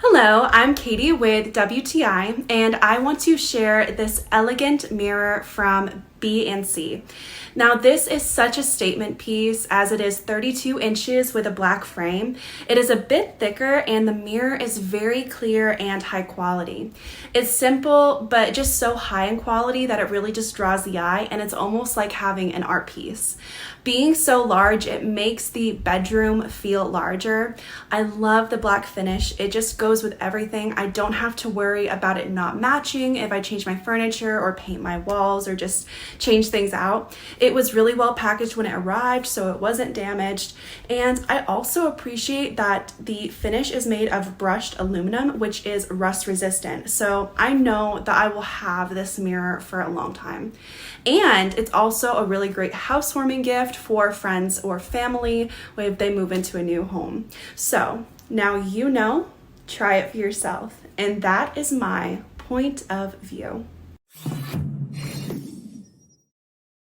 Hello, I'm Katie with WTI, and I want to share this elegant mirror from B&C. Now, this is such a statement piece as it is 32 inches with a black frame. It is a bit thicker and the mirror is very clear and high quality. It's simple, but just so high in quality that it really just draws the eye, and it's almost like having an art piece. Being so large, it makes the bedroom feel larger. I love the black finish. It just goes with everything. I don't have to worry about it not matching if I change my furniture or paint my walls or just change things out. It was really well packaged when it arrived, so it wasn't damaged. And I also appreciate that the finish is made of brushed aluminum, which is rust resistant. So I know that I will have this mirror for a long time. And it's also a really great housewarming gift for friends or family if they move into a new home. So now you know, try it for yourself. And that is my point of view.